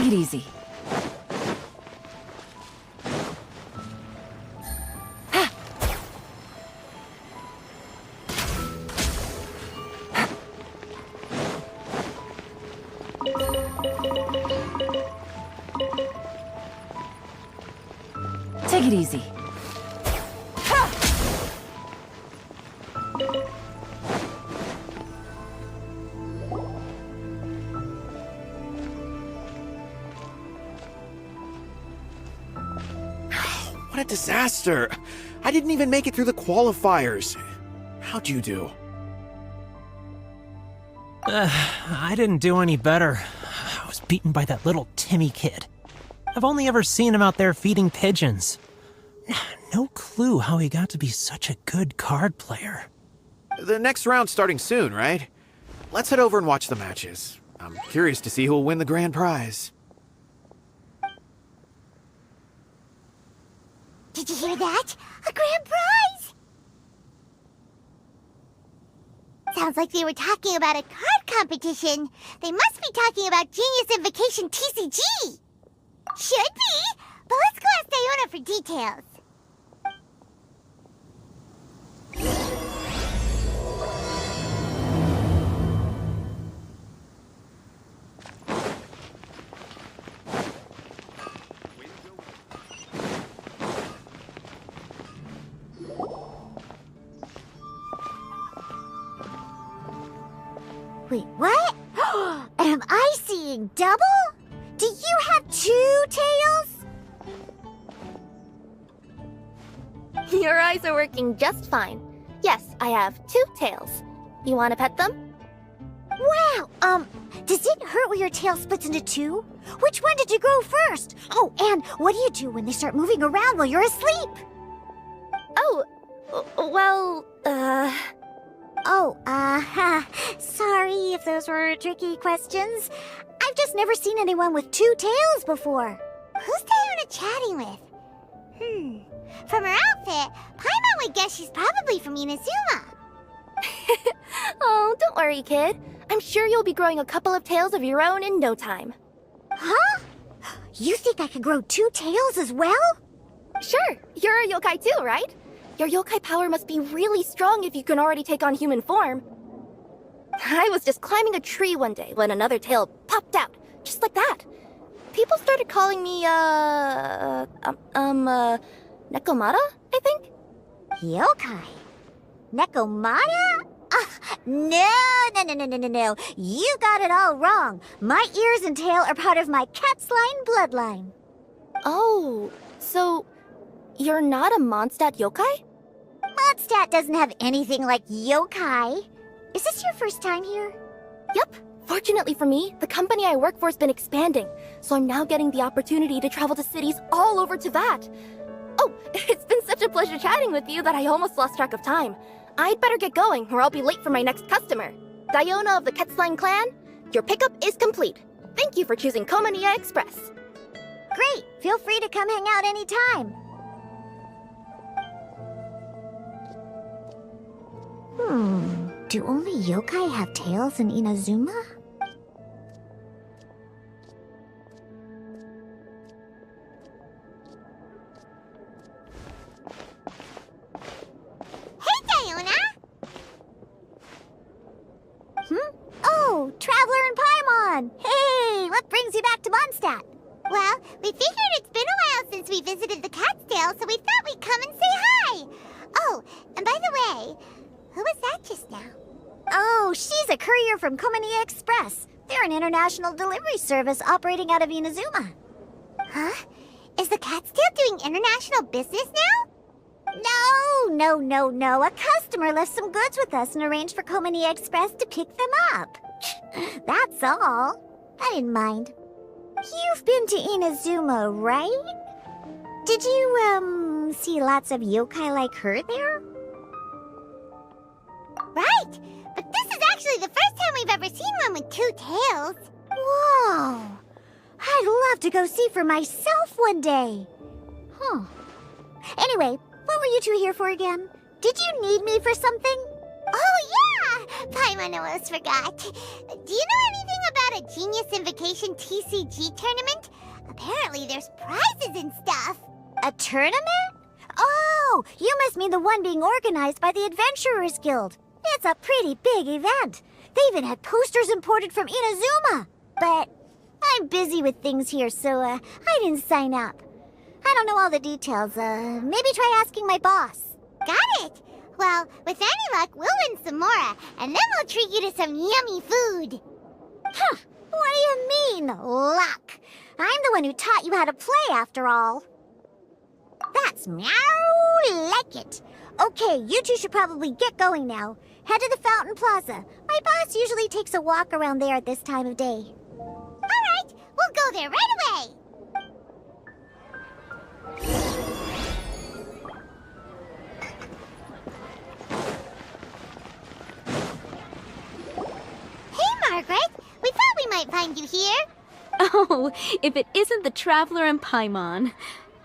Take it easy. Take it easy. What a disaster! I didn't even make it through the qualifiers. How'd you do? I didn't do any better. I was beaten by that little Timmy kid. I've only ever seen him out there feeding pigeons. No clue how he got to be such a good card player. The next round's starting soon, right? Let's head over and watch the matches. I'm curious to see who'll win the grand prize. Did you hear that? A grand prize! Sounds like they were talking about a card competition. They must be talking about Genius Invocation TCG. Should be, but let's go ask Diona for details. Wait, what? Am I seeing double? Do you have 2 tails? Your eyes are working just fine. Yes, I have 2 tails. You want to pet them? Wow, does it hurt when your tail splits into 2? Which one did you grow first? Oh, and what do you do when they start moving around while you're asleep? Oh, well, sorry if those were tricky questions. I've just never seen anyone with 2 tails before. Who's Diona chatting with? From her outfit, Paimon would guess she's probably from Inazuma. Oh, don't worry, kid. I'm sure you'll be growing a couple of tails of your own in no time. Huh? You think I could grow 2 tails as well? Sure, you're a yokai too, right? Your yokai power must be really strong if you can already take on human form. I was just climbing a tree one day when another tail popped out, just like that. People started calling me, Nekomata, I think? Yokai? Nekomata? No. You got it all wrong. My ears and tail are part of my cat's line bloodline. Oh, so you're not a Mondstadt yokai? Mondstadt doesn't have anything like yokai. Is this your first time here? Yep. Fortunately for me, the company I work for has been expanding, so I'm now getting the opportunity to travel to cities all over Teyvat. Oh, it's been such a pleasure chatting with you that I almost lost track of time. I'd better get going, or I'll be late for my next customer. Diona of the Quetzline clan, your pickup is complete. Thank you for choosing Komania Express. Great! Feel free to come hang out anytime. Do only yokai have tails in Inazuma? Hey, Diona! Oh, Traveler and Paimon! Hey, what brings you back to Mondstadt? Well, we figured it's been a while since we visited the Catskill, so we thought we'd come and say hi. Oh, and by the way, who was that just now? Oh, she's a courier from Komania Express. They're an international delivery service operating out of Inazuma. Huh? Is the Catskill doing international business now? No. A customer left some goods with us and arranged for Komania Express to pick them up. That's all. I didn't mind. You've been to Inazuma, right? Did you, see lots of yokai like her there? Right! But this is actually the first time we've ever seen one with 2 tails. Whoa! I'd love to go see for myself one day. Huh. Anyway, what were you 2 here for again? Did you need me for something? Oh, yeah! Paimon almost forgot. Do you know anything about about a Genius Invocation TCG tournament? Apparently there's prizes and stuff. A tournament? Oh, you must mean the one being organized by the Adventurers Guild. It's a pretty big event. They even had posters imported from Inazuma. But I'm busy with things here, so I didn't sign up. I don't know all the details. Maybe try asking my boss. Got it. Well, with any luck, we'll win some more, and then we'll treat you to some yummy food. Huh. What do you mean, luck? I'm the one who taught you how to play, after all. That's meow like it. Okay, you two should probably get going now. Head to the Fountain Plaza. My boss usually takes a walk around there at this time of day. All right, we'll go there right away. Hey, Margaret. We thought we might find you here. Oh, if it isn't the Traveler and Paimon.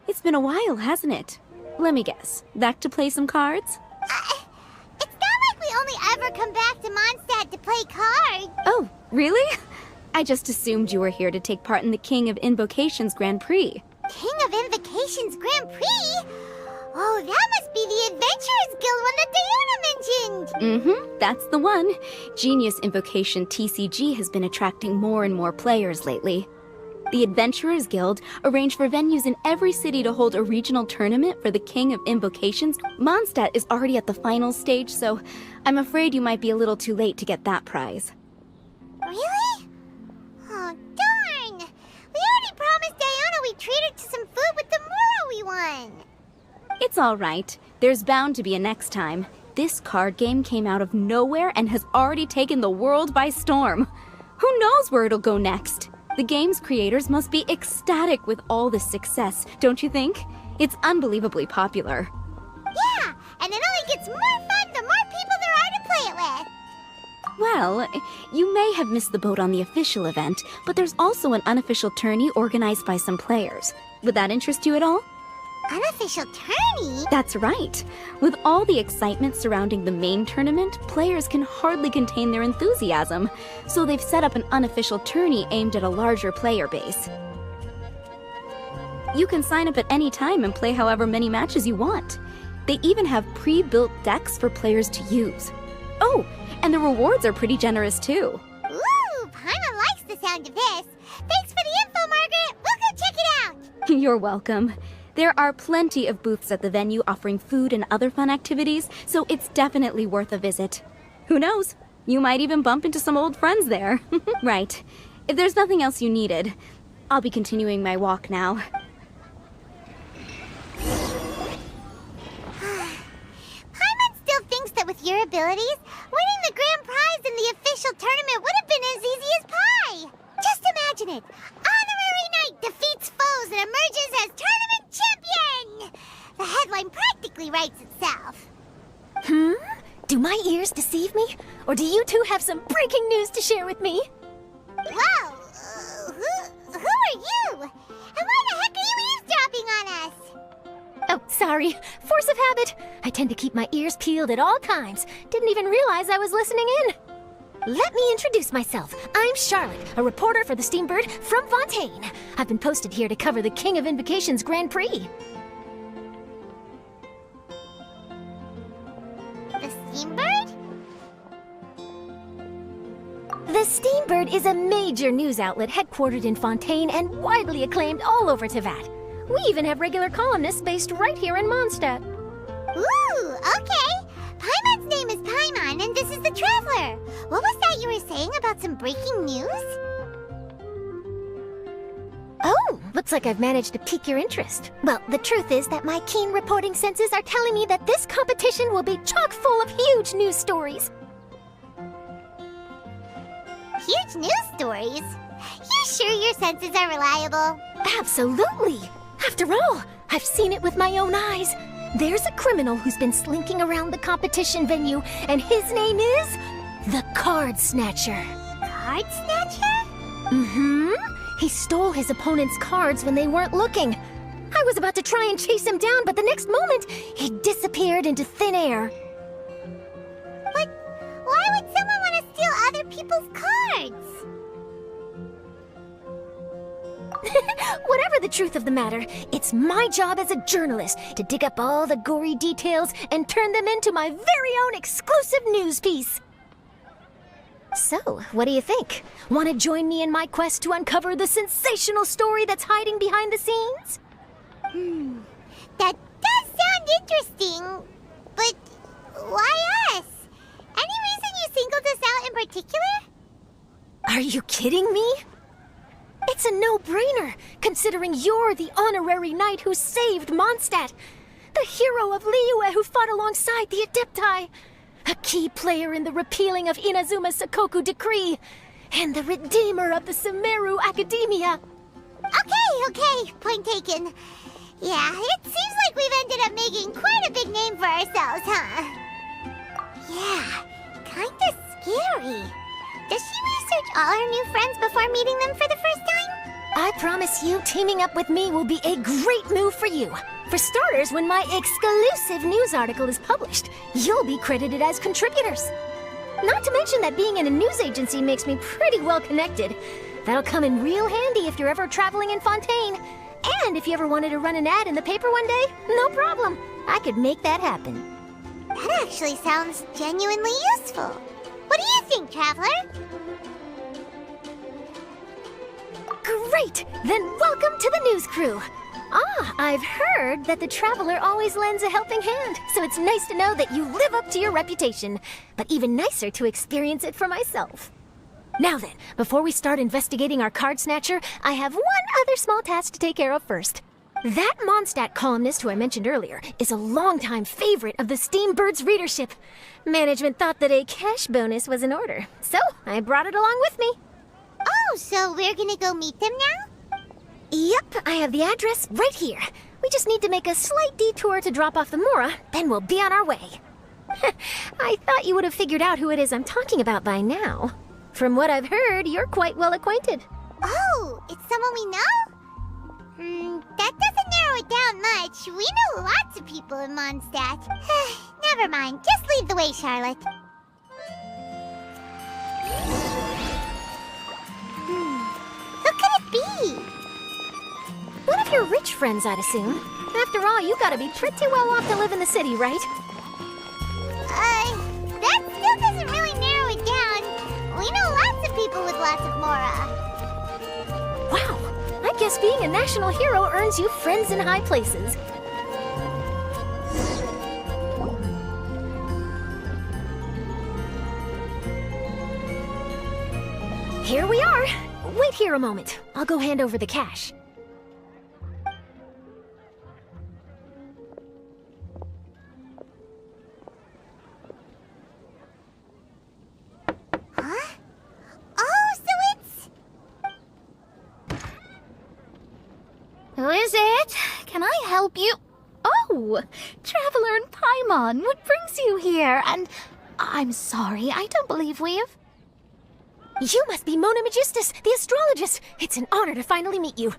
It's been a while, hasn't it? Let me guess. Back to play some cards? It's not like we only ever come back to Mondstadt to play cards. Oh, really? I just assumed you were here to take part in the King of Invocations Grand Prix. King of Invocations Grand Prix? Oh, that must be the Adventurers Guild one that Diona mentioned. That's the one. Genius Invocation TCG has been attracting more and more players lately. The Adventurers Guild arranged for venues in every city to hold a regional tournament for the King of Invocations. Mondstadt is already at the final stage, so I'm afraid you might be a little too late to get that prize. Really? Oh, darn! We already promised Diona we'd treat her to some food with the Moro we won. It's all right. There's bound to be a next time. This card game came out of nowhere and has already taken the world by storm. Who knows where it'll go next? The game's creators must be ecstatic with all this success, don't you think? It's unbelievably popular. Yeah, and it only gets more fun the more people there are to play it with. Well, you may have missed the boat on the official event, but there's also an unofficial tourney organized by some players. Would that interest you at all? Unofficial tourney? That's right. With all the excitement surrounding the main tournament, players can hardly contain their enthusiasm. So they've set up an unofficial tourney aimed at a larger player base. You can sign up at any time and play however many matches you want. They even have pre-built decks for players to use. Oh, and the rewards are pretty generous too. Ooh, Paimon likes the sound of this. Thanks for the info, Margaret. We'll go check it out. You're welcome. There are plenty of booths at the venue offering food and other fun activities, so it's definitely worth a visit. Who knows? You might even bump into some old friends there. Right. If there's nothing else you needed, I'll be continuing my walk now. Paimon still thinks that with your abilities, winning the grand prize in the official tournament would have been as easy as pie. Just imagine it. Honorary Knight defeats foes and emerges as tournament champion! The headline practically writes itself. Do my ears deceive me? Or do you two have some breaking news to share with me? Whoa! Who are you? And why the heck are you eavesdropping on us? Oh, sorry. Force of habit. I tend to keep my ears peeled at all times. Didn't even realize I was listening in. Let me introduce myself. I'm Charlotte, a reporter for the Steambird from Fontaine. I've been posted here to cover the King of Invocations Grand Prix. The Steambird? The Steambird is a major news outlet headquartered in Fontaine and widely acclaimed all over Teyvat. We even have regular columnists based right here in Mondstadt. Ooh, okay. Paimon's name is Paimon, and this is the Traveler. What was that you were saying about some breaking news? Oh, looks like I've managed to pique your interest. Well, the truth is that my keen reporting senses are telling me that this competition will be chock full of huge news stories. Huge news stories? You sure your senses are reliable? Absolutely! After all, I've seen it with my own eyes. There's a criminal who's been slinking around the competition venue, and his name is the Card Snatcher. Card Snatcher? Mm-hmm. He stole his opponent's cards when they weren't looking. I was about to try and chase him down, but the next moment, he disappeared into thin air. But why would someone want to steal other people's cards? Whatever the truth of the matter, it's my job as a journalist to dig up all the gory details and turn them into my very own exclusive news piece. So, what do you think? Want to join me in my quest to uncover the sensational story that's hiding behind the scenes? That does sound interesting, but why us? Any reason you singled us out in particular? Are you kidding me? It's a no-brainer, considering you're the honorary knight who saved Mondstadt, the hero of Liyue who fought alongside the Adepti, a key player in the repealing of Inazuma's Sakoku decree, and the redeemer of the Sumeru Academia. Okay, point taken. Yeah, it seems like we've ended up making quite a big name for ourselves, huh? Yeah, kinda scary. Does she research all her new friends before meeting them for the first time? I promise you, teaming up with me will be a great move for you. For starters, when my exclusive news article is published, you'll be credited as contributors. Not to mention that being in a news agency makes me pretty well connected. That'll come in real handy if you're ever traveling in Fontaine. And if you ever wanted to run an ad in the paper one day, no problem. I could make that happen. That actually sounds genuinely useful. What do you think, Traveler? Great! Then welcome to the news crew. I've heard that the Traveler always lends a helping hand, so it's nice to know that you live up to your reputation, but even nicer to experience it for myself. Now then, before we start investigating our card snatcher, I have one other small task to take care of first. That Mondstadt columnist who I mentioned earlier is a longtime favorite of the Steambird's readership. Management thought that a cash bonus was in order, so I brought it along with me. Oh, so we're gonna go meet them now? Yep, I have the address right here. We just need to make a slight detour to drop off the Mora, then we'll be on our way. I thought you would have figured out who it is I'm talking about by now. From what I've heard, you're quite well acquainted. Oh, it's someone we know? That doesn't narrow it down much. We know lots of people in Mondstadt. Never mind, just lead the way, Charlotte. Who could it be? One of your rich friends, I'd assume. After all, you gotta be pretty well off to live in the city, right? That still doesn't really narrow it down. We know lots of people with lots of Mora. Wow, I guess being a national hero earns you friends in high places. Here we are. Wait here a moment. I'll go hand over the cash. Huh? Oh, so it's... Who is it? Can I help you? Oh, Traveler and Paimon, what brings you here? And I'm sorry, I don't believe we've... You must be Mona Magistus, the astrologist. It's an honor to finally meet you.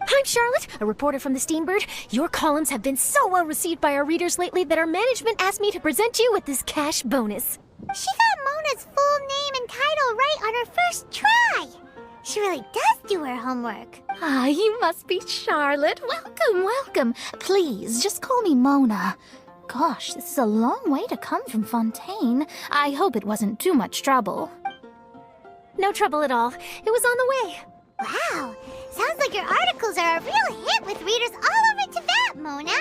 I'm Charlotte, a reporter from the Steambird. Your columns have been so well received by our readers lately that our management asked me to present you with this cash bonus. She got Mona's full name and title right on her first try. She really does do her homework. Ah, you must be Charlotte. Welcome, welcome. Please, just call me Mona. Gosh, this is a long way to come from Fontaine. I hope it wasn't too much trouble. No trouble at all. It was on the way. Wow, sounds like your articles are a real hit with readers all over Tibet, Mona.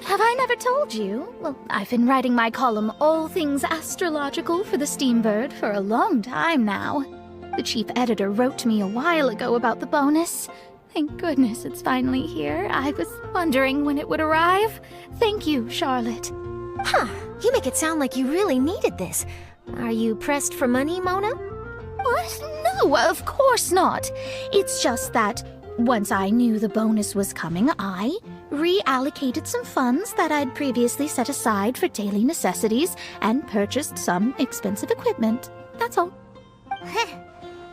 Have I never told you? Well, I've been writing my column All Things Astrological for the Steambird for a long time now. The chief editor wrote to me a while ago about the bonus. Thank goodness it's finally here. I was wondering when it would arrive. Thank you, Charlotte. Huh, you make it sound like you really needed this. Are you pressed for money, Mona? What? No, of course not. It's just that once I knew the bonus was coming, I reallocated some funds that I'd previously set aside for daily necessities and purchased some expensive equipment. That's all.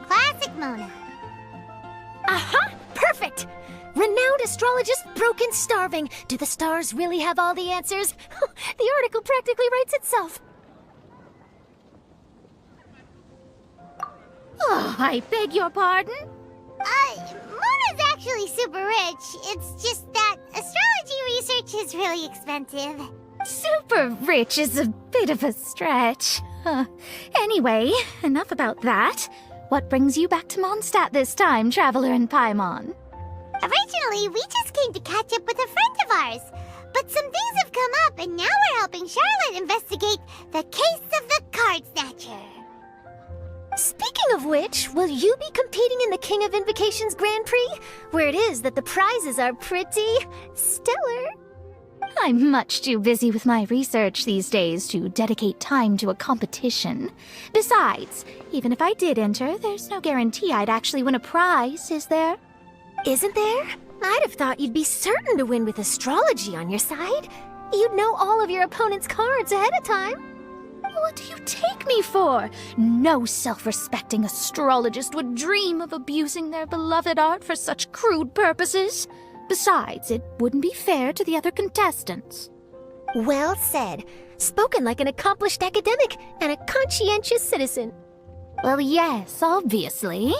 Classic Mona. Aha! Perfect! Renowned astrologist, broken starving. Do the stars really have all the answers? The article practically writes itself. Oh, I beg your pardon? Mona's actually super rich. It's just that astrology research is really expensive. Super rich is a bit of a stretch. Anyway, enough about that. What brings you back to Mondstadt this time, Traveler in Paimon? Originally, we just came to catch up with a friend of ours. But some things have come up, and now we're helping Charlotte investigate the case of the Card Snatcher. Speaking of which, will you be competing in the King of Invocations Grand Prix? Where it is that the prizes are pretty stellar. I'm much too busy with my research these days to dedicate time to a competition. Besides, even if I did enter, there's no guarantee I'd actually win a prize, is there? Isn't there? I'd have thought you'd be certain to win with astrology on your side. You'd know all of your opponent's cards ahead of time. What do you take me for? No self-respecting astrologist would dream of abusing their beloved art for such crude purposes. Besides, it wouldn't be fair to the other contestants. Well said. Spoken like an accomplished academic and a conscientious citizen. Well, yes, obviously.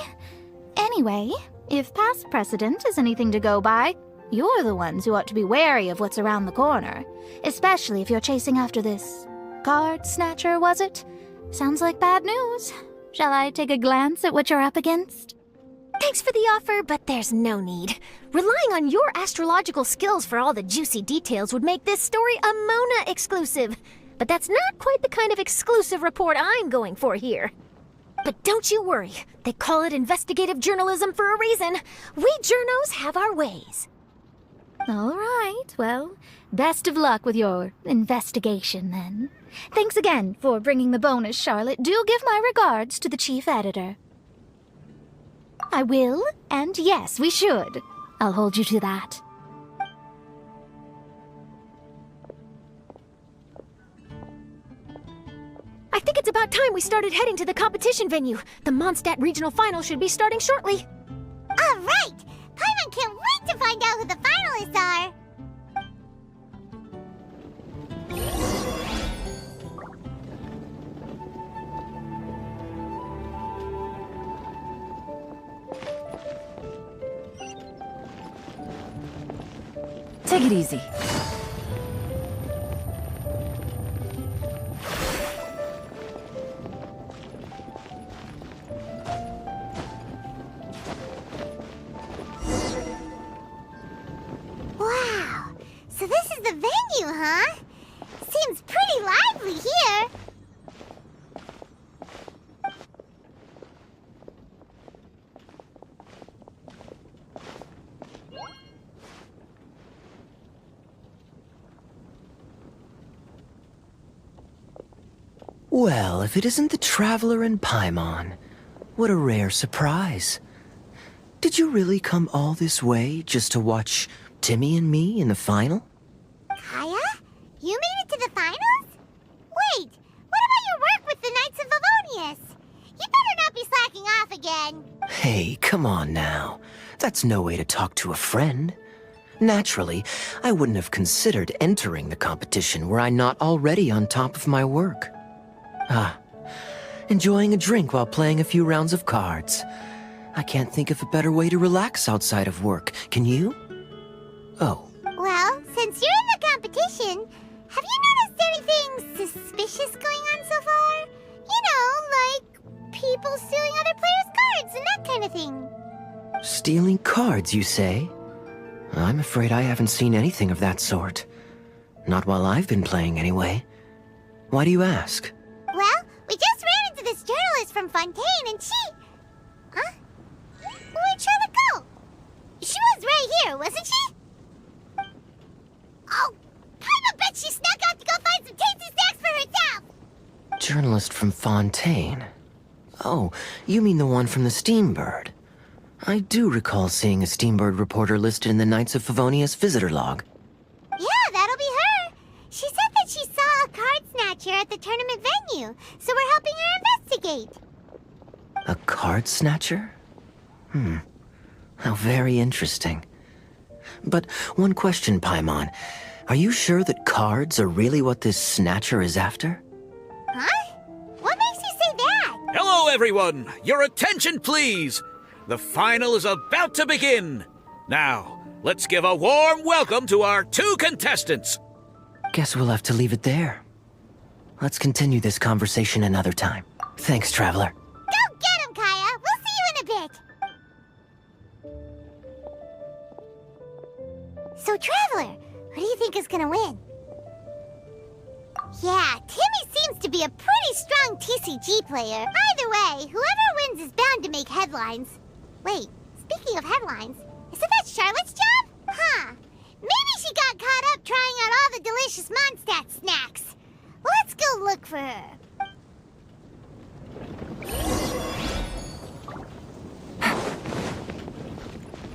Anyway, if past precedent is anything to go by, you're the ones who ought to be wary of what's around the corner. Especially if you're chasing after this card snatcher, was it? Sounds like bad news. Shall I take a glance at what you're up against? Thanks for the offer, but there's no need. Relying on your astrological skills for all the juicy details would make this story a Mona exclusive. But that's not quite the kind of exclusive report I'm going for here. But don't you worry. They call it investigative journalism for a reason. We journos have our ways. All right, well, best of luck with your investigation, then. Thanks again for bringing the bonus, Charlotte. Do give my regards to the chief editor. I will, and yes, we should. I'll hold you to that. I think it's about time we started heading to the competition venue. The Mondstadt Regional Final should be starting shortly. All right! Paimon can't wait to find out who the finalists are! Take it easy. Wow! So this is the venue, huh? Seems pretty lively here. Well, if it isn't the Traveler in Paimon, what a rare surprise. Did you really come all this way just to watch Timmy and me in the final? Kaya? You made it to the finals? Wait, what about your work with the Knights of Favonius? You better not be slacking off again. Hey, come on now. That's no way to talk to a friend. Naturally, I wouldn't have considered entering the competition were I not already on top of my work. Enjoying a drink while playing a few rounds of cards. I can't think of a better way to relax outside of work. Can you? Oh. Well, since you're in the competition, have you noticed anything suspicious going on so far? You know, like people stealing other players' cards and that kind of thing. Stealing cards, you say? I'm afraid I haven't seen anything of that sort. Not while I've been playing, anyway. Why do you ask? Well, we just ran into this journalist from Fontaine and she... Huh? Where'd Charlotte go? She was right here, wasn't she? Oh, I bet she snuck out to go find some tasty snacks for herself! Journalist from Fontaine. Oh, you mean the one from the Steambird. I do recall seeing a Steambird reporter listed in the Knights of Favonius visitor log. Yeah, that'll be her. She said that she saw a card snatcher at the tournament venue, so we're helping her investigate. A card snatcher? How very interesting. But one question, Paimon. Are you sure that cards are really what this snatcher is after? Huh? What makes you say that? Hello, everyone! Your attention, please! The final is about to begin. Now, let's give a warm welcome to our 2 contestants. Guess we'll have to leave it there. Let's continue this conversation another time. Thanks, Traveler. Go get him, Kaya! We'll see you in a bit! So, Traveler, who do you think is gonna win? Yeah, Timmy seems to be a pretty strong TCG player. Either way, whoever wins is bound to make headlines. Wait, speaking of headlines, isn't that Charlotte's job? Huh. Maybe she got caught up trying out all the delicious Mondstadt snacks. Let's go look for her.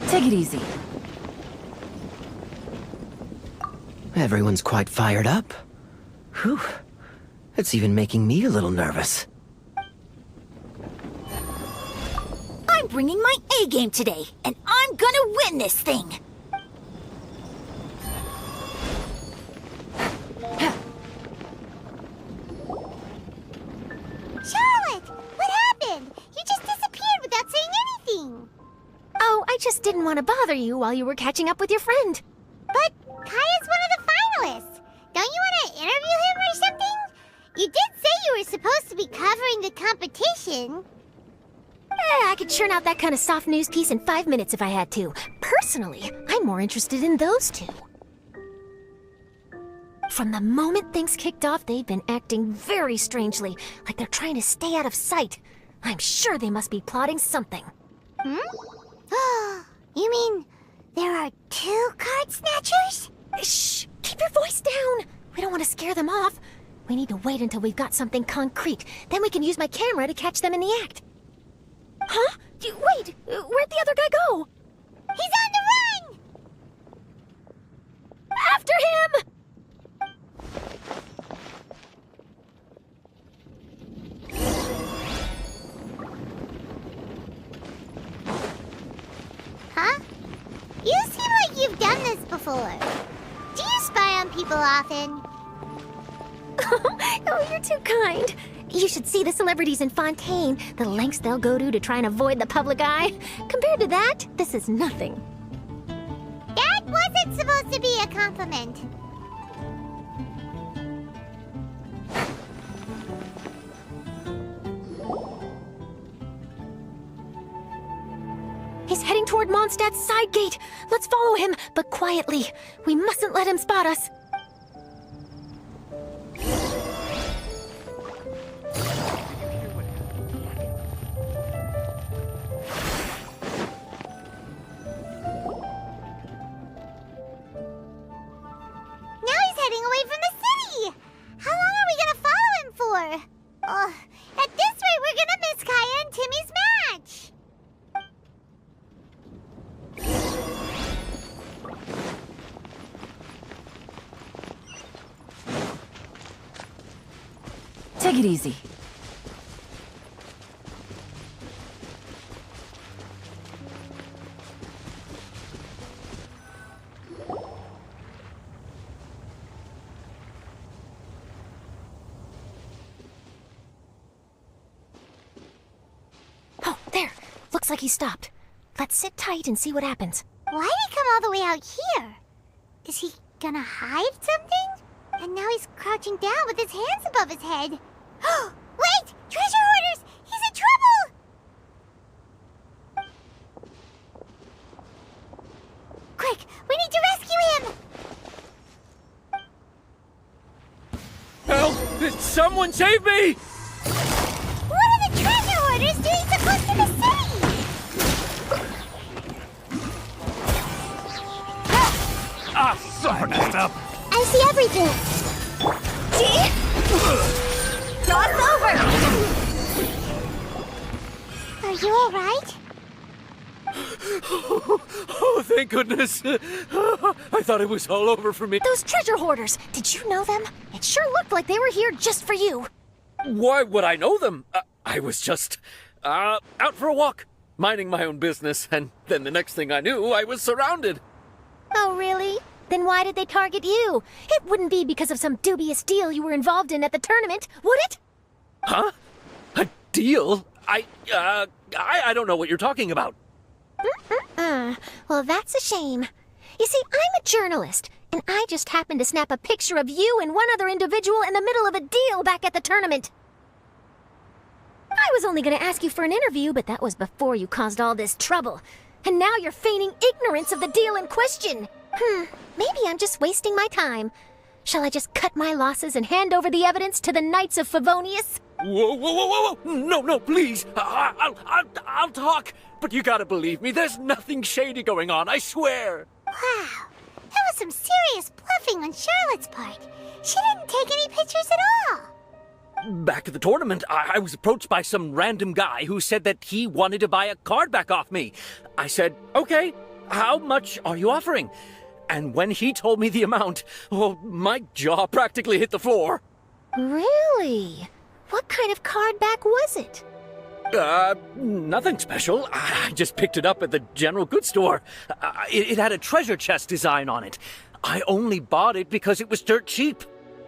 Take it easy. Everyone's quite fired up. Whew. It's even making me a little nervous. I'm bringing my A game today, and I'm gonna win this thing! Charlotte, what happened? You just disappeared without saying anything. Oh, I just didn't want to bother you while you were catching up with your friend. But Kaya's one of the finalists. Don't you want to interview him or something? You did say you were supposed to be covering the competition. I could churn out that kind of soft news piece in 5 minutes if I had to. Personally, I'm more interested in those 2. From the moment things kicked off, they've been acting very strangely, like they're trying to stay out of sight. I'm sure they must be plotting something. You mean there are 2 card snatchers? Shh! Keep your voice down! We don't want to scare them off. We need to wait until we've got something concrete. Then we can use my camera to catch them in the act. Huh? Wait! Where'd the other guy go? He's on the run! After him! Huh? You seem like you've done this before. Do you spy on people often? Oh, you're too kind. You should see the celebrities in Fontaine, the lengths they'll go to try and avoid the public eye. Compared to that, this is nothing. That wasn't supposed to be a compliment. He's heading toward Mondstadt's side gate. Let's follow him, but quietly. We mustn't let him spot us. Now he's heading away from the city! How long are we gonna follow him for? At this rate, we're gonna miss Kaya and Timmy's match! Take it easy. Oh, there. Looks like he stopped. Let's sit tight and see what happens. Why'd he come all the way out here? Is he gonna hide something? And now he's crouching down with his hands above his head. Wait! Treasure hoarders! He's in trouble! Quick! We need to rescue him! Help! Someone save me! What are the treasure hoarders doing so close to the city? I messed up. I see everything. See? Toss over! Are you alright? Oh, thank goodness. I thought it was all over for me. Those treasure hoarders, did you know them? It sure looked like they were here just for you. Why would I know them? I was just out for a walk, minding my own business, and then the next thing I knew, I was surrounded. Oh, really? Then why did they target you? It wouldn't be because of some dubious deal you were involved in at the tournament, would it? Huh? A deal? I don't know what you're talking about. Well, that's a shame. You see, I'm a journalist, and I just happened to snap a picture of you and one other individual in the middle of a deal back at the tournament. I was only going to ask you for an interview, but that was before you caused all this trouble. And now you're feigning ignorance of the deal in question. Maybe I'm just wasting my time. Shall I just cut my losses and hand over the evidence to the Knights of Favonius? Whoa! No, please. I'll talk. But you gotta believe me, there's nothing shady going on, I swear. Wow, that was some serious bluffing on Charlotte's part. She didn't take any pictures at all. Back at the tournament, I was approached by some random guy who said that he wanted to buy a card back off me. I said, okay, how much are you offering? And when he told me the amount, oh, my jaw practically hit the floor. Really? What kind of card back was it? Nothing special. I just picked it up at the general goods store. It had a treasure chest design on it. I only bought it because it was dirt cheap.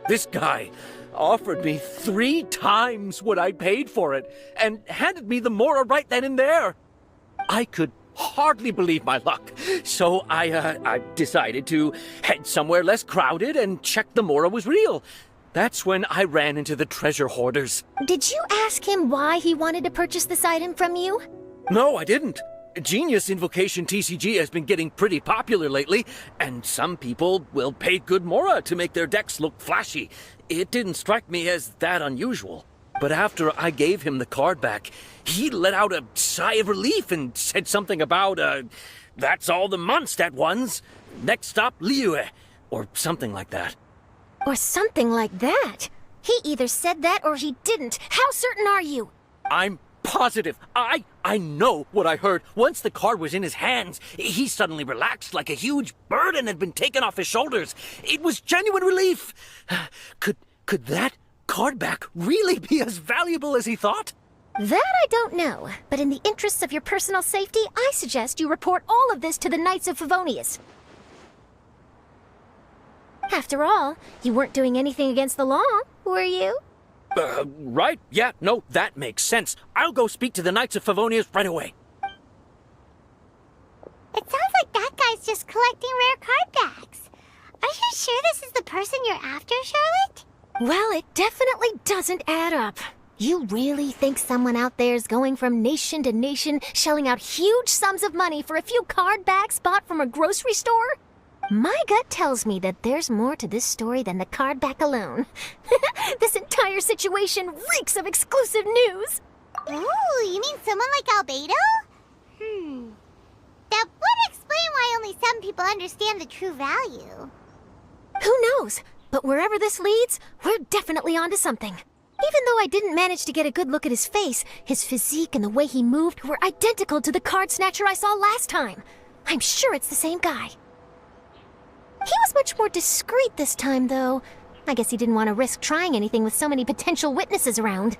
This guy offered me 3 times what I paid for it and handed me the Mora right then and there. I could hardly believe my luck, so I decided to head somewhere less crowded and check the Mora was real. That's when I ran into the treasure hoarders. Did you ask him why he wanted to purchase this item from you? No, I didn't. Genius Invocation TCG has been getting pretty popular lately, and some people will pay good Mora to make their decks look flashy. It didn't strike me as that unusual. But after I gave him the card back, he let out a sigh of relief and said something about, that's all the Mondstadt ones. Next stop, Liyue, or something like that. Or something like that? He either said that or he didn't. How certain are you? I'm positive. I know what I heard. Once the card was in his hands, he suddenly relaxed like a huge burden had been taken off his shoulders. It was genuine relief. Could that card back really be as valuable as he thought? That I don't know, but in the interests of your personal safety, I suggest you report all of this to the Knights of Favonius. After all, you weren't doing anything against the law, were you? Right. Yeah, no, that makes sense. I'll go speak to the Knights of Favonius right away. It sounds like that guy's just collecting rare card backs. Are you sure this is the person you're after, Charlotte? Well, it definitely doesn't add up. You really think someone out there is going from nation to nation, shelling out huge sums of money for a few card backs bought from a grocery store? My gut tells me that there's more to this story than the card back alone. This entire situation reeks of exclusive news. Ooh, you mean someone like Albedo? That would explain why only some people understand the true value. Who knows? But wherever this leads, we're definitely onto something. Even though I didn't manage to get a good look at his face, his physique and the way he moved were identical to the card snatcher I saw last time. I'm sure it's the same guy. He was much more discreet this time, though. I guess he didn't want to risk trying anything with so many potential witnesses around.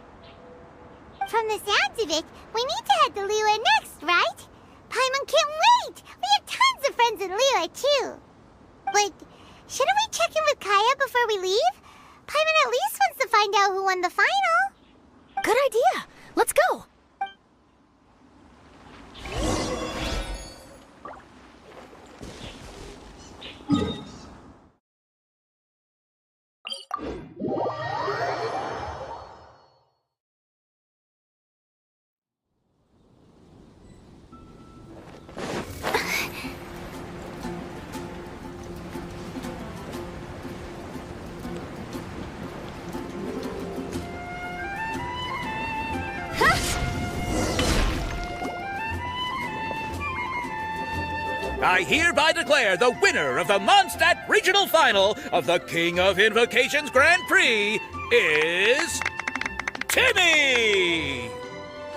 From the sounds of it, we need to head to Liyue next, right? Paimon can't wait! We have tons of friends in Liyue, too. But shouldn't we check in with Kaya before we leave? Paimon at least wants to find out who won the final. Good idea. Let's go. I hereby declare the winner of the Mondstadt Regional Final of the King of Invocations Grand Prix is Timmy!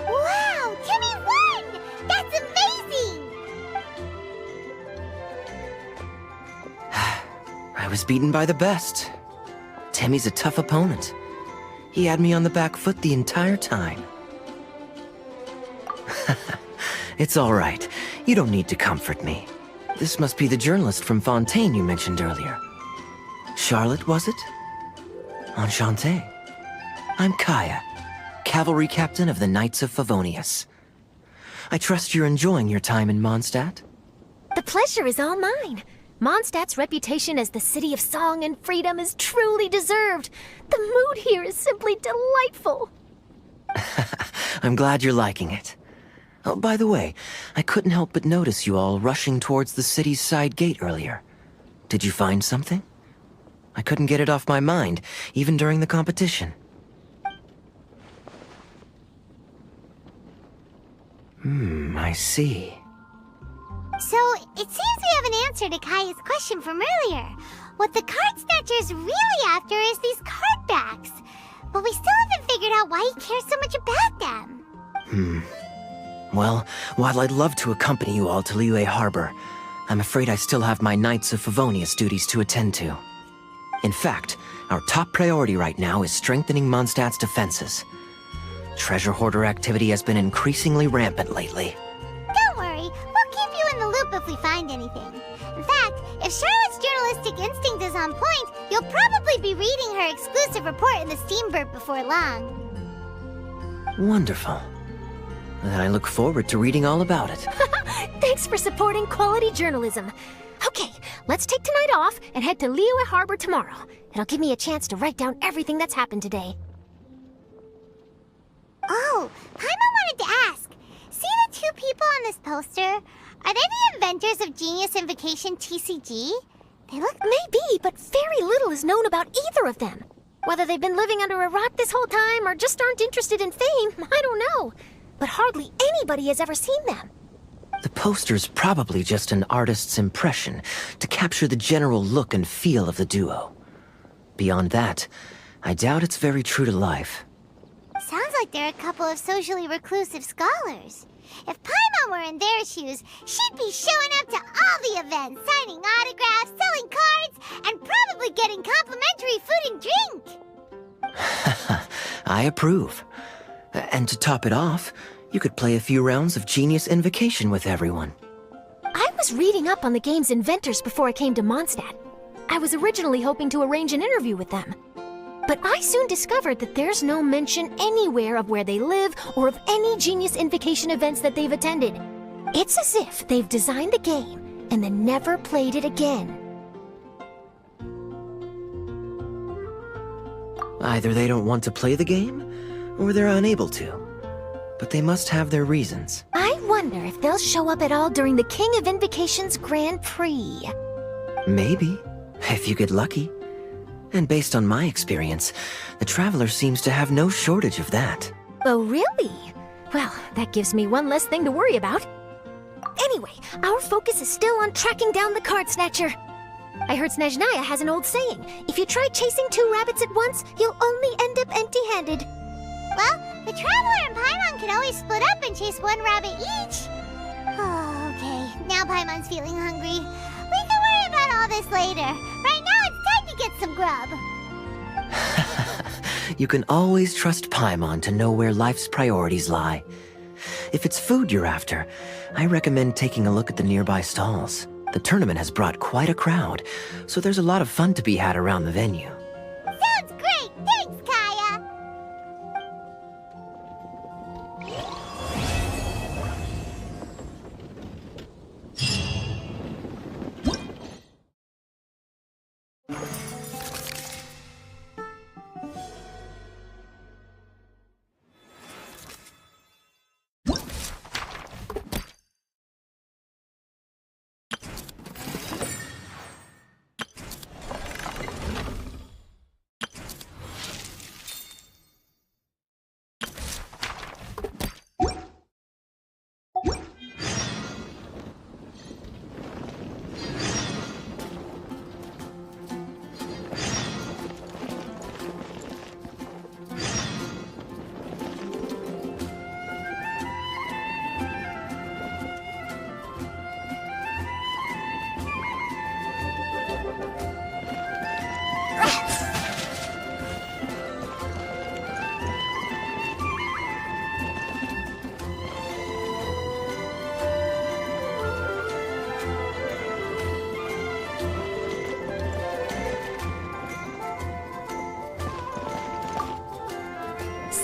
Wow, Timmy won! That's amazing! I was beaten by the best. Timmy's a tough opponent. He had me on the back foot the entire time. It's all right. You don't need to comfort me. This must be the journalist from Fontaine you mentioned earlier. Charlotte, was it? Enchanté. I'm Kaya, cavalry captain of the Knights of Favonius. I trust you're enjoying your time in Mondstadt? The pleasure is all mine. Mondstadt's reputation as the city of song and freedom is truly deserved. The mood here is simply delightful. I'm glad you're liking it. Oh, by the way, I couldn't help but notice you all rushing towards the city's side gate earlier. Did you find something? I couldn't get it off my mind, even during the competition. I see. So, it seems we have an answer to Kaya's question from earlier. What the card snatcher's really after is these card backs. But we still haven't figured out why he cares so much about them. Well, while I'd love to accompany you all to Liyue Harbor, I'm afraid I still have my Knights of Favonius duties to attend to. In fact, our top priority right now is strengthening Mondstadt's defenses. Treasure hoarder activity has been increasingly rampant lately. Don't worry, we'll keep you in the loop if we find anything. In fact, if Charlotte's journalistic instinct is on point, you'll probably be reading her exclusive report in the Steambird before long. Wonderful. Then I look forward to reading all about it. Thanks for supporting quality journalism. Okay, let's take tonight off and head to Liyue Harbor tomorrow. It'll give me a chance to write down everything that's happened today. Oh, Paimon wanted to ask. See the two people on this poster? Are they the inventors of Genius Invocation TCG? They look... Maybe, but very little is known about either of them. Whether they've been living under a rock this whole time or just aren't interested in fame, I don't know. But hardly anybody has ever seen them. The poster's probably just an artist's impression to capture the general look and feel of the duo. Beyond that, I doubt it's very true to life. Sounds like they're a couple of socially reclusive scholars. If Paimon were in their shoes, she'd be showing up to all the events, signing autographs, selling cards, and probably getting complimentary food and drink. I approve. And to top it off, you could play a few rounds of Genius Invocation with everyone. I was reading up on the game's inventors before I came to Mondstadt. I was originally hoping to arrange an interview with them. But I soon discovered that there's no mention anywhere of where they live or of any Genius Invocation events that they've attended. It's as if they've designed the game and then never played it again. Either they don't want to play the game, or they're unable to. But they must have their reasons. I wonder if they'll show up at all during the King of Invocation's Grand Prix. Maybe, if you get lucky. And based on my experience, the Traveler seems to have no shortage of that. Oh, really? Well, that gives me one less thing to worry about. Anyway, our focus is still on tracking down the card snatcher. I heard Snezhnaya has an old saying, if you try chasing two rabbits at once, you'll only end up empty-handed. Well, the Traveler and Paimon can always split up and chase one rabbit each. Oh, okay. Now Paimon's feeling hungry. We can worry about all this later. Right now, it's time to get some grub. You can always trust Paimon to know where life's priorities lie. If it's food you're after, I recommend taking a look at the nearby stalls. The tournament has brought quite a crowd, so there's a lot of fun to be had around the venue. Sounds great! Thanks, Kaya!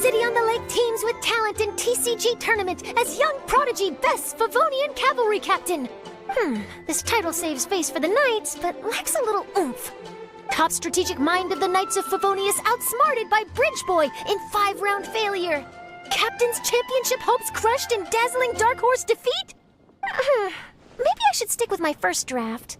City on the Lake teams with talent in TCG tournament as young prodigy best Favonian cavalry captain. This title saves face for the Knights, but lacks a little oomph. Top strategic mind of the Knights of Favonius outsmarted by Bridge Boy in 5-round failure. Captain's championship hopes crushed in dazzling Dark Horse defeat? Maybe I should stick with my first draft.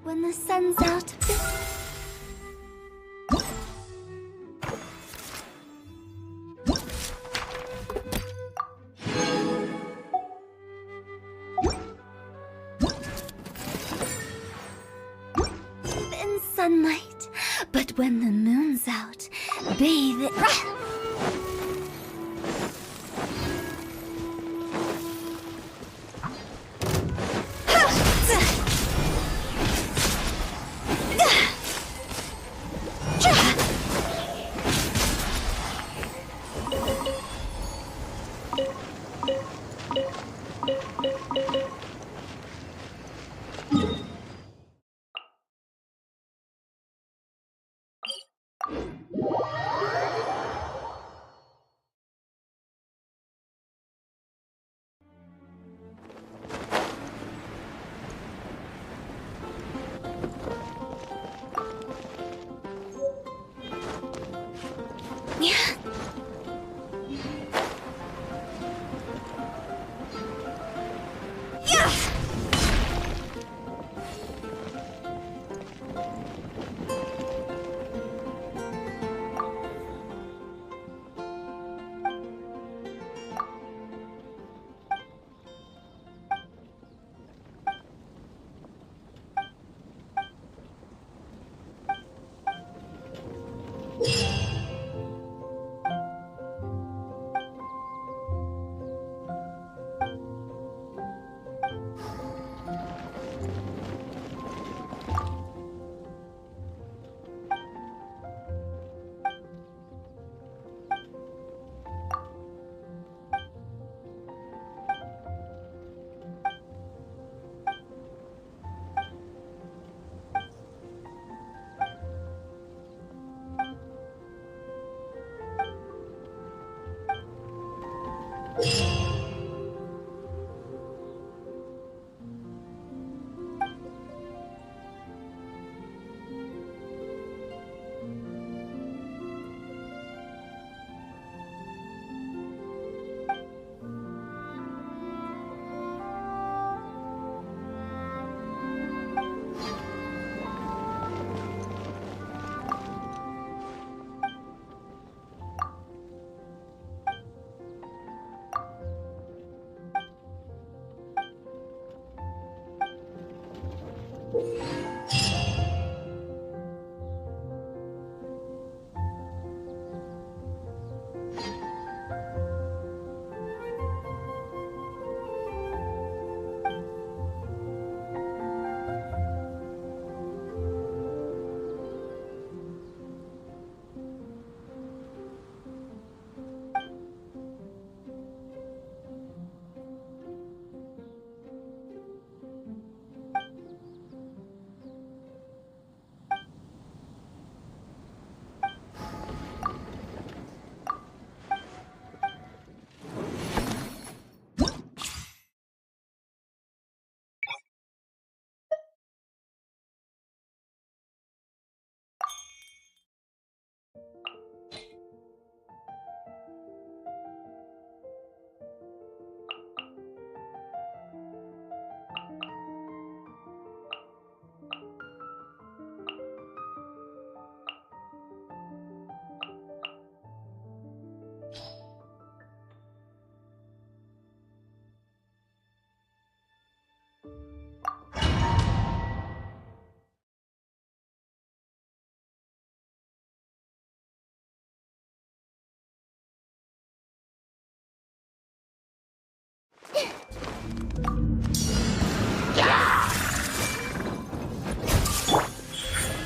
When the sun's out a bit. In sunlight, but when the moon's out, bathe it.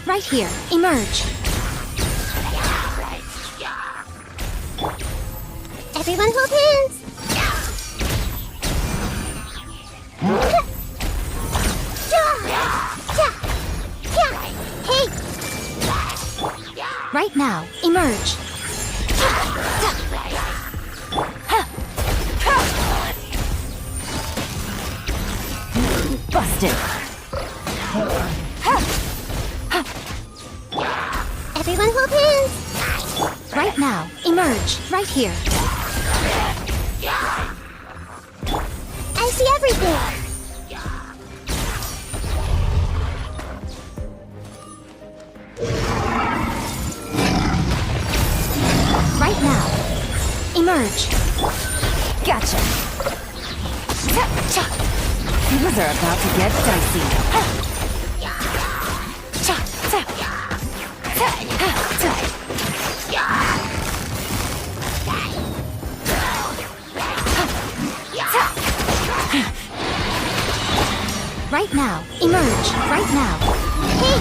Right here. Emerge. Everyone hold hands! Hey! Right now. Emerge. Busted. Everyone hold hands! Right now. Emerge. Right here. I see everything! Right now. Emerge. Gotcha. Things are about to get dicey. Right now. Emerge. Right now. Hey!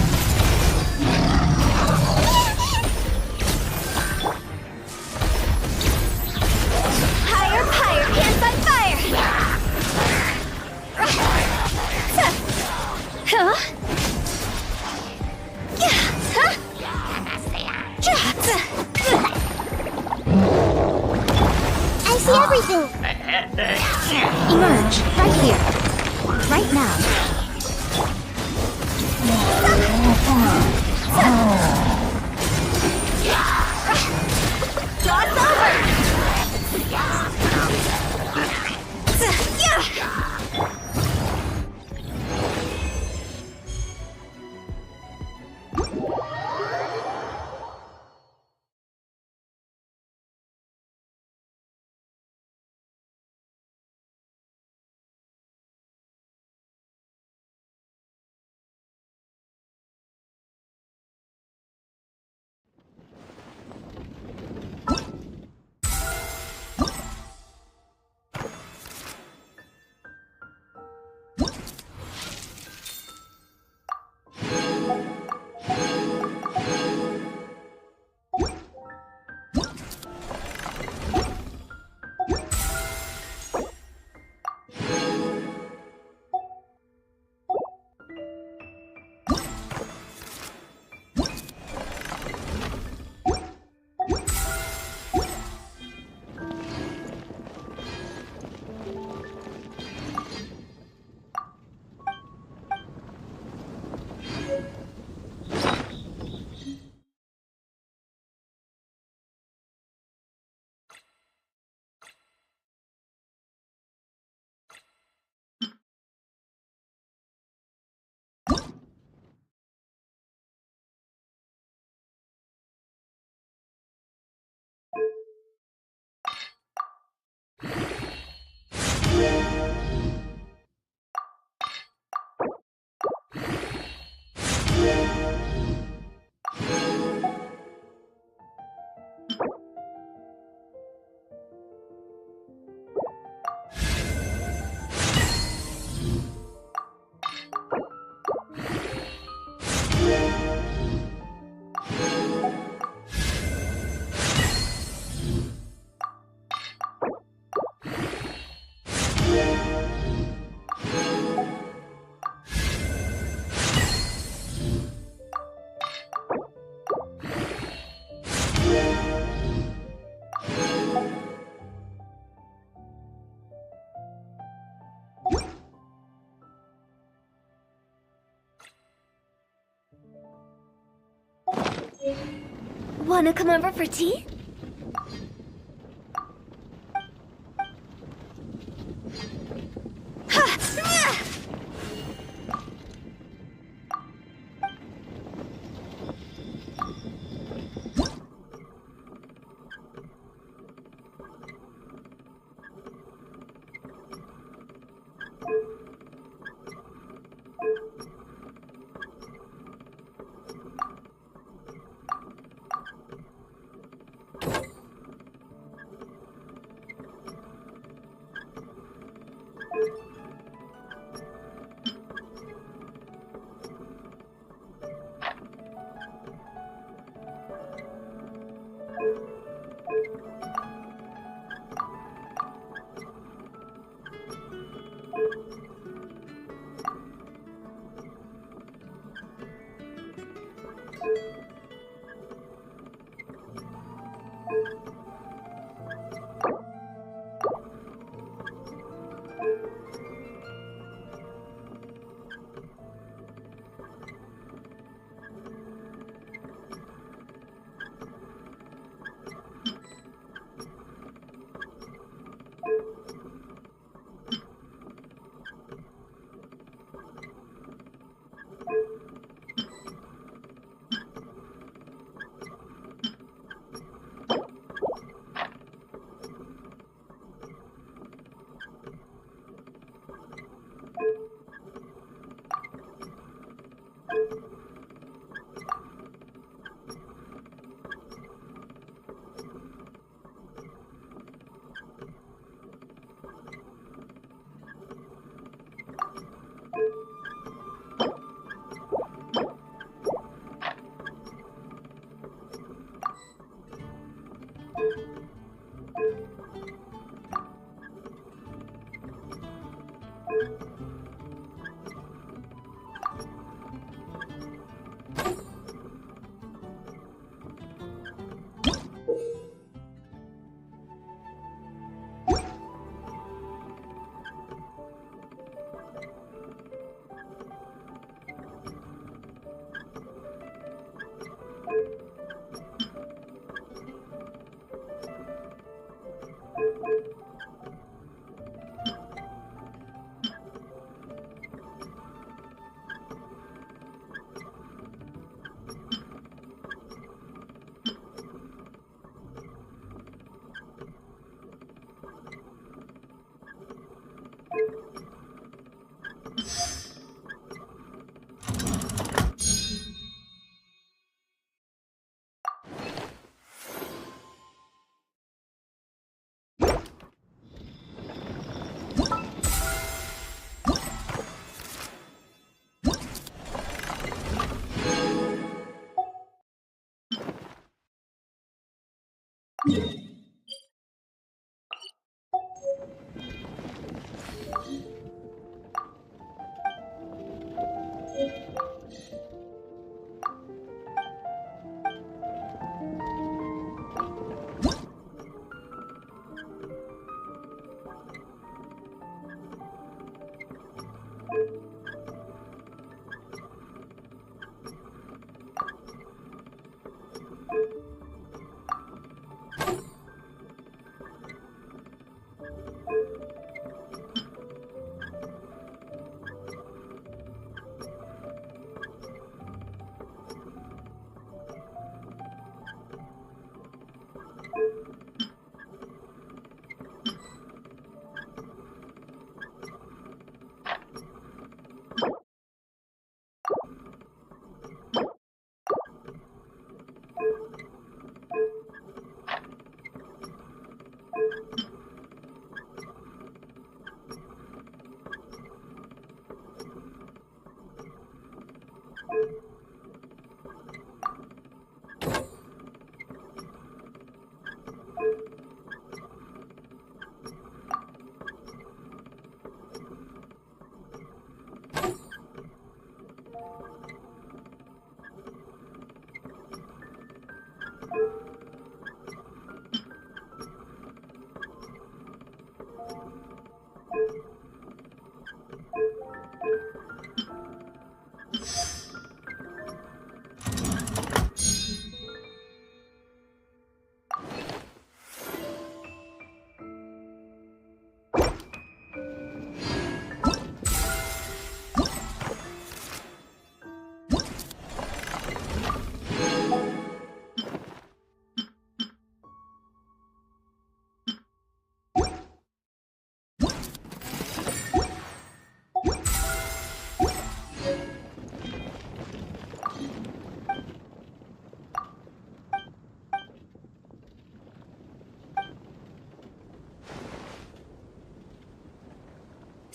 Higher, higher, hands on fire! Huh? I see everything! Emerge. Right here. Right now. Jaw's over! Wanna come over for tea?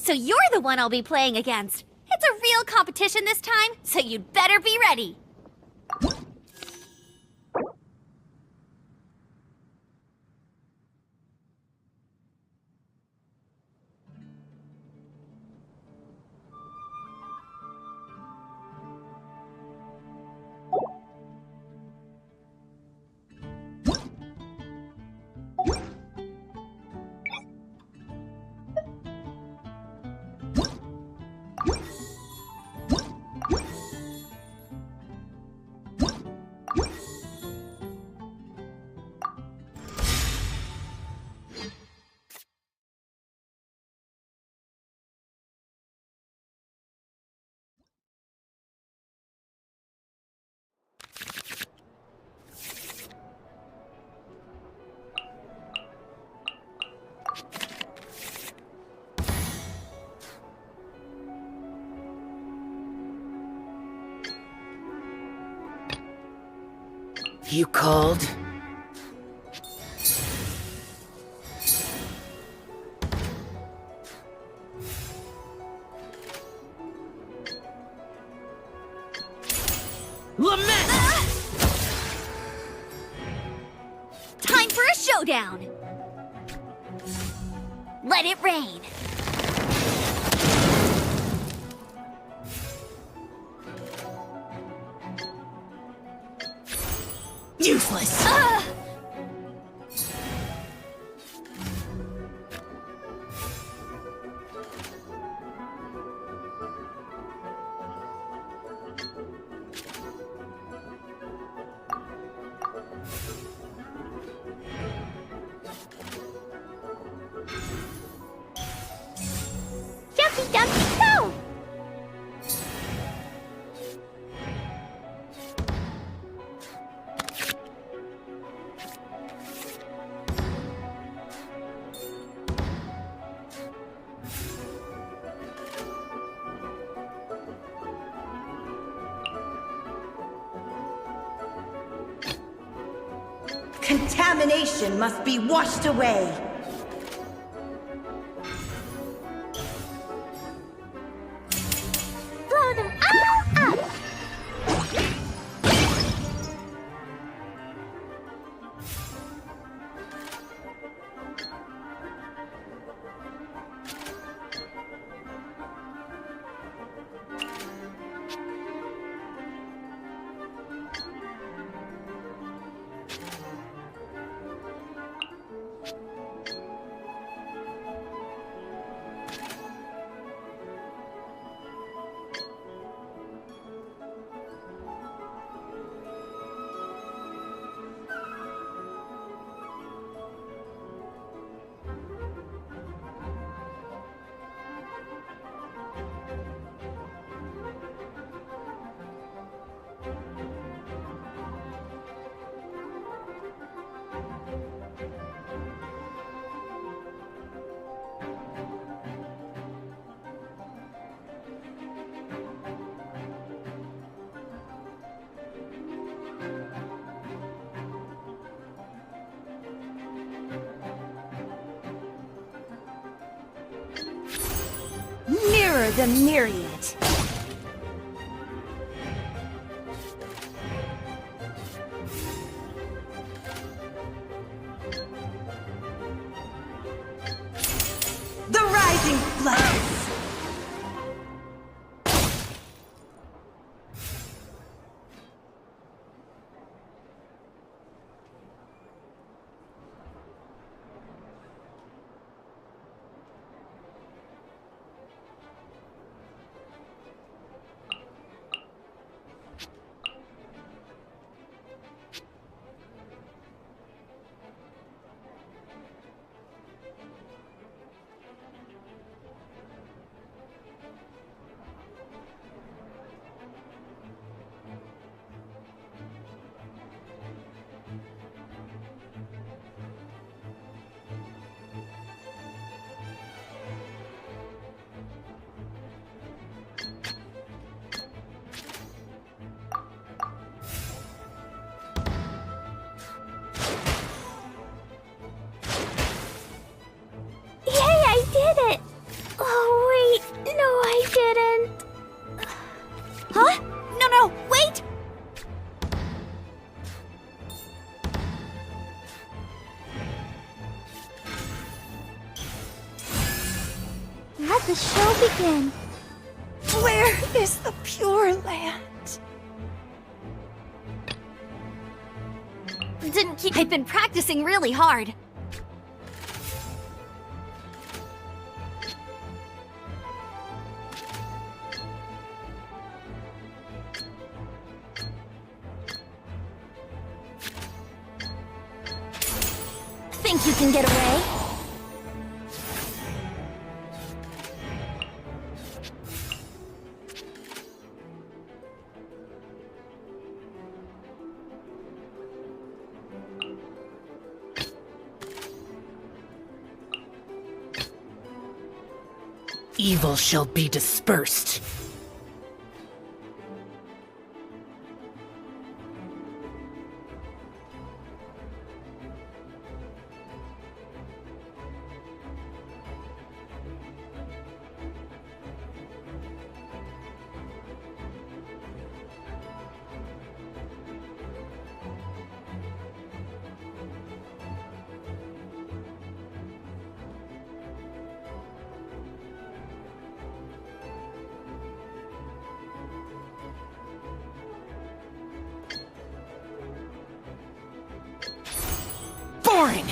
So you're the one I'll be playing against. It's a real competition this time, so you'd better be ready. You called? Lament! Time for a showdown! Let it rain! Useless! Jumpy Dumpy Go! Contamination must be washed away. Blow them all up! Mirror the myriad. The rising flames! had the show begin? Where is the Pure Land? Didn't keep. I've been practicing really hard. Think you can get away? Evil shall be dispersed. Boring!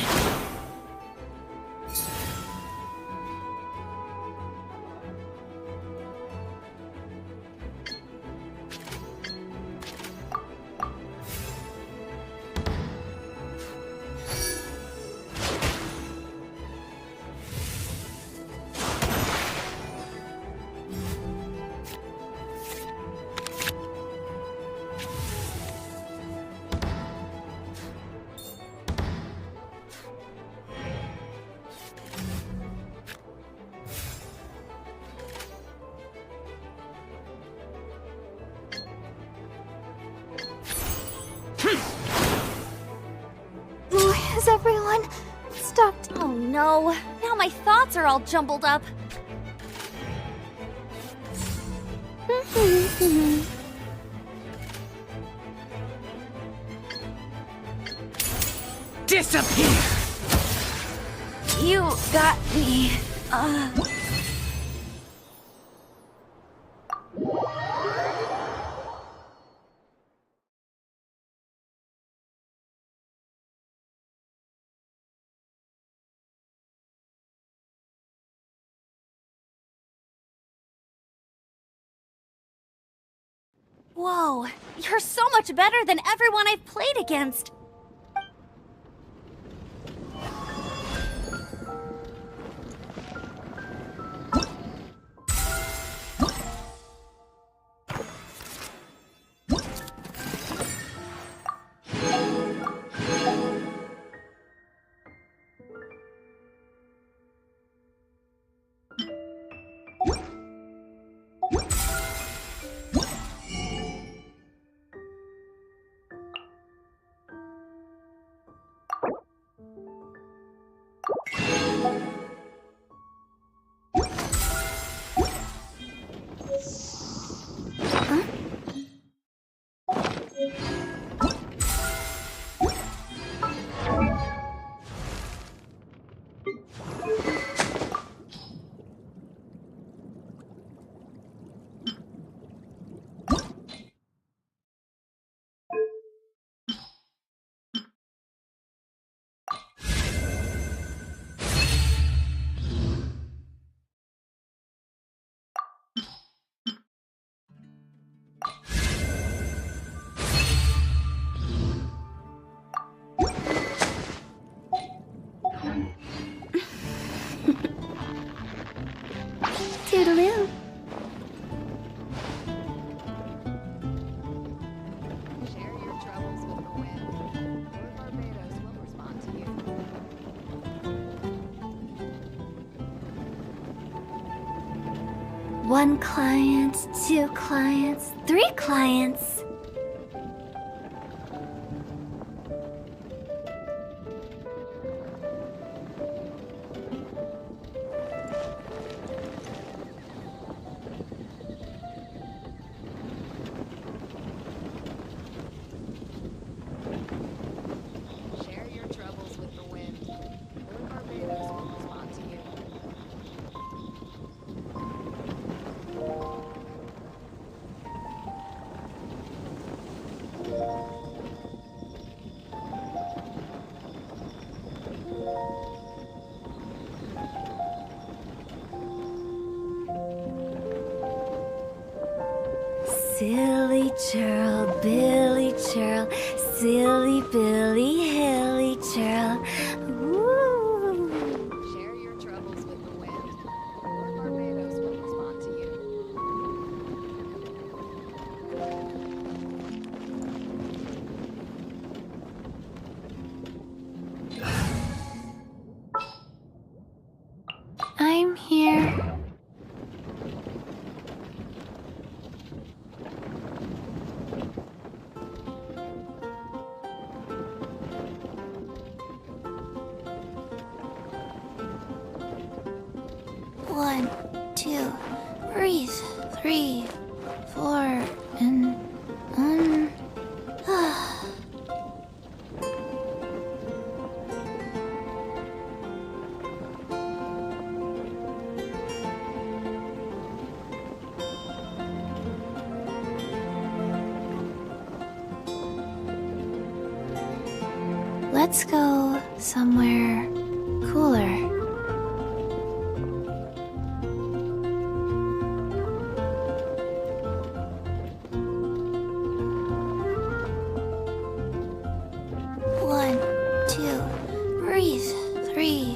Has everyone stopped? Oh no, now my thoughts are all jumbled up. Disappear! You got me. Whoa, you're so much better than everyone I've played against. Toodaloo. Share your troubles with the wind. Or Barbados will respond to you. One client, two clients, three clients. Share your troubles with the wind. Or Barbados will respond to you. Silly churl, Billy churl, silly Billy, hilly churl. Woo! Share your troubles with the wind, or Barbados will respond to you. I'm here. One, two, breathe. 3, 4, and let's go somewhere cooler. One, two, breathe. 3,